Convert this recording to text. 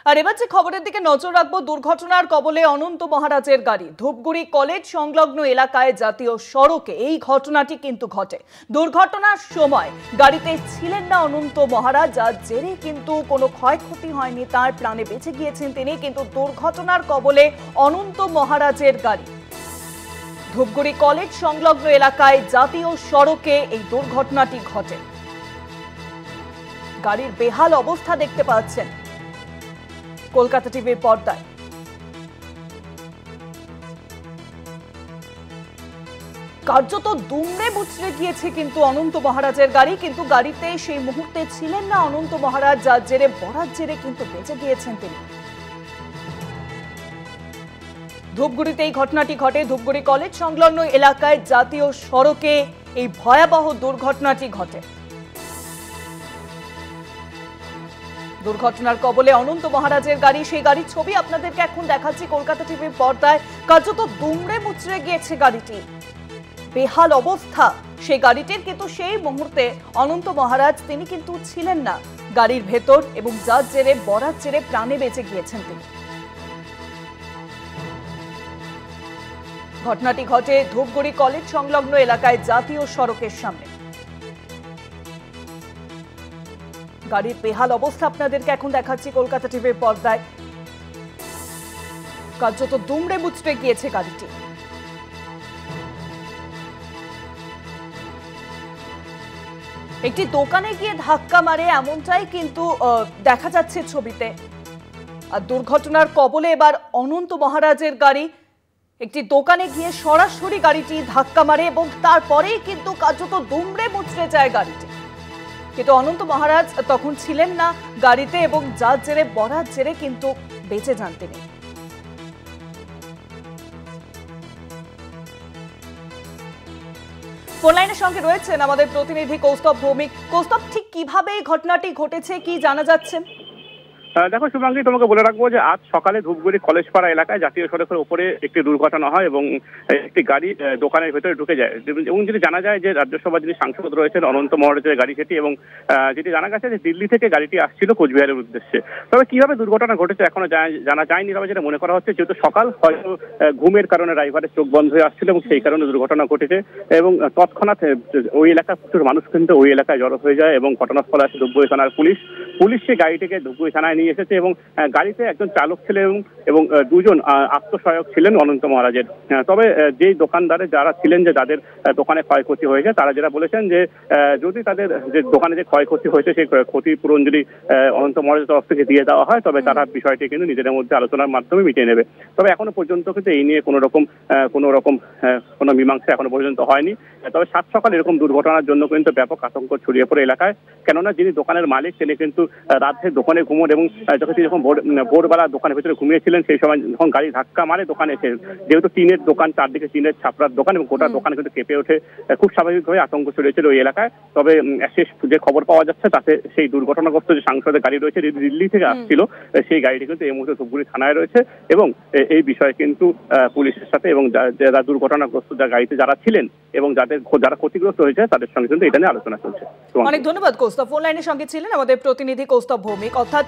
আর এবার যে খবরের দিকে নজর রাখবো, দুর্ঘটনার কবলে অনন্ত মহারাজের গাড়ি। ধূপগুড়ি কলেজ সংলগ্ন এলাকায় জাতীয় সড়কে এই ঘটনাটি কিন্তু ঘটে। দুর্ঘটনার সময় গাড়িতে ছিলেন না অনন্ত মহারাজ, যার জেরে কিন্তু কোনো ক্ষয়ক্ষতি হয়নি, তার প্রাণে বেঁচে গিয়েছেন তিনি। কিন্তু দুর্ঘটনার কবলে অনন্ত মহারাজের গাড়ি। ধূপগুড়ি কলেজ সংলগ্ন এলাকায় জাতীয় সড়কে এই দুর্ঘটনাটি ঘটে। গাড়ির বেহাল অবস্থা দেখতে পাচ্ছেন কলকাতা টিভির পর্দায়। কার্যত দুমড়ে মুচড়ে গিয়েছে কিন্তু অনন্ত মহারাজের গাড়ি, কিন্তু গাড়িতে সেই মুহূর্তে ছিলেন না অনন্ত মহারাজ, যার জেরে বরাত জেরে কিন্তু বেঁচে গিয়েছেন তিনি। ধূপগুড়িতে এই ঘটনাটি ঘটে। ধূপগুড়ি কলেজ সংলগ্ন এলাকায় জাতীয় সড়কে এই ভয়াবহ দুর্ঘটনাটি ঘটে। দুর্ঘটনার কবলে অনন্ত মহারাজের গাড়ি। সেই গাড়ির ছবি আপনাদেরকে এখন দেখাচ্ছি কলকাতা টিভির পর্দায়। কার্যত দুমড়ে মুচড়ে গিয়েছে গাড়িটি, বেহাল অবস্থা সেই গাড়িটির। কিন্তু সেই মুহূর্তে অনন্ত মহারাজ তিনি কিন্তু ছিলেন না গাড়ির ভেতর, এবং যার জেরে বরাত জেরে প্রাণে বেঁচে গিয়েছেন তিনি। ঘটনাটি ঘটে ধূপগুড়ি কলেজ সংলগ্ন এলাকায় জাতীয় সড়কের সামনে। গাড়ির বেহাল অবস্থা আপনাদেরকে এখন দেখাচ্ছি কলকাতা টিভির পর্দায়। কার্যত দুমড়ে মুচড়ে গিয়েছে গাড়িটি। একটি দোকানে গিয়ে ধাক্কা মারে, এমনটাই কিন্তু দেখা যাচ্ছে ছবিতে। আর দুর্ঘটনার কবলে এবার অনন্ত মহারাজের গাড়ি। একটি দোকানে গিয়ে সরাসরি গাড়িটি ধাক্কা মারে এবং তারপরেই কিন্তু কার্যত দুমড়ে মুচড়ে যায় গাড়িটি। কিন্তু অনন্ত মহারাজ তখন ছিলেন না গাড়িতে, এবং যার জেরে বরাত জেরে কিন্তু বেঁচে যান তিনি। ফোন লাইনের সঙ্গে রয়েছেন আমাদের প্রতিনিধি কৌস্তব ভৌমিক। কৌস্তব, ঠিক কিভাবে এই ঘটনাটি ঘটেছে, কি জানা যাচ্ছে? দেখো শুভাঙ্গী, তোমাকে বলে রাখবো যে আজ সকালে ধূপগুড়ি কলেজপাড়া এলাকায় জাতীয় সড়কের উপরে একটি দুর্ঘটনা হয় এবং একটি গাড়ি দোকানের ভেতরে ঢুকে যায়। এবং যেটি জানা যায় যে রাজ্যসভা যিনি সাংসদ রয়েছেন অনন্ত মহারাজের গাড়ি সেটি, এবং যেটি জানা গেছে যে দিল্লি থেকে গাড়িটি আসছিল কোচবিহারের উদ্দেশ্যে। তবে কিভাবে দুর্ঘটনা ঘটেছে এখনো জানা যায়নি। তবে যেটা মনে করা হচ্ছে যেহেতু সকাল, হয়তো ঘুমের কারণে ড্রাইভারের চোখ বন্ধ হয়ে আসছিল এবং সেই কারণে দুর্ঘটনা ঘটেছে। এবং তৎক্ষণাৎ ওই এলাকার প্রচুর মানুষ কিন্তু ওই এলাকায় জড়ো হয়ে যায় এবং ঘটনাস্থলে আসে ধূপগুড়ি থানার পুলিশ সেই গাড়িটিকে ধূপগুড়ি থানায় নিয়ে এসেছে। এবং গাড়িতে একজন চালক ছিলেন এবং দুজন আত্মসহায়ক ছিলেন অনন্ত মহারাজের। তবে যেই দোকানদারে যারা ছিলেন, যে যাদের দোকানে ক্ষয়ক্ষতি হয়েছে, তারা যেটা বলেছেন যে যদি তাদের যে দোকানে যে ক্ষয়ক্ষতি হয়েছে সেই ক্ষতিপূরণ যদি অনন্ত মহারাজের তরফ থেকে দিয়ে দেওয়া হয়, তবে তারা বিষয়টি কিন্তু নিজেদের মধ্যে আলোচনার মাধ্যমে মিটিয়ে নেবে। তবে এখনো পর্যন্ত কিন্তু এই নিয়ে কোনো মীমাংসা এখনো পর্যন্ত হয়নি। তবে সাত সকাল এরকম দুর্ঘটনার জন্য কিন্তু ব্যাপক আতঙ্ক ছড়িয়ে পড়ে এলাকায়। কেননা যিনি দোকানের মালিক তিনি কিন্তু রাতে দোকানে ঘুমোন, এবং যখন ভোরবেলা দোকানের ভিতরে ঘুমিয়েছিলেন, সেই সময় যখন গাড়ি ধাক্কা মারে দোকানে এসে, যেহেতু টিনের দোকান, চারদিকে টিনের ছাপড়ার দোকান, এবং গোটা দোকান কিন্তু কেঁপে ওঠে। খুব স্বাভাবিকভাবে আতঙ্ক ছড়িয়েছিল ওই এলাকায়। তবে শেষ যে খবর পাওয়া যাচ্ছে তাতে সেই দুর্ঘটনাগ্রস্ত যে সাংসদের গাড়ি রয়েছে, দিল্লি থেকে আসছিল, সেই গাড়িটি কিন্তু এই মুহূর্তে ধূপগুড়ি থানায় রয়েছে। এবং এই বিষয়ে কিন্তু পুলিশের সাথে এবং যারা দুর্ঘটনাগ্রস্ত গাড়িতে যারা ছিলেন এবং যারা ক্ষতিগ্রস্ত হয়েছে তাদের সঙ্গে কিন্তু এটা নিয়ে আলোচনা চলছে। অনেক ধন্যবাদ কৌস্তব। ফোন লাইনের সঙ্গে ছিলেন আমাদের প্রতিনিধি কৌস্তব ভৌমিক। অর্থাৎ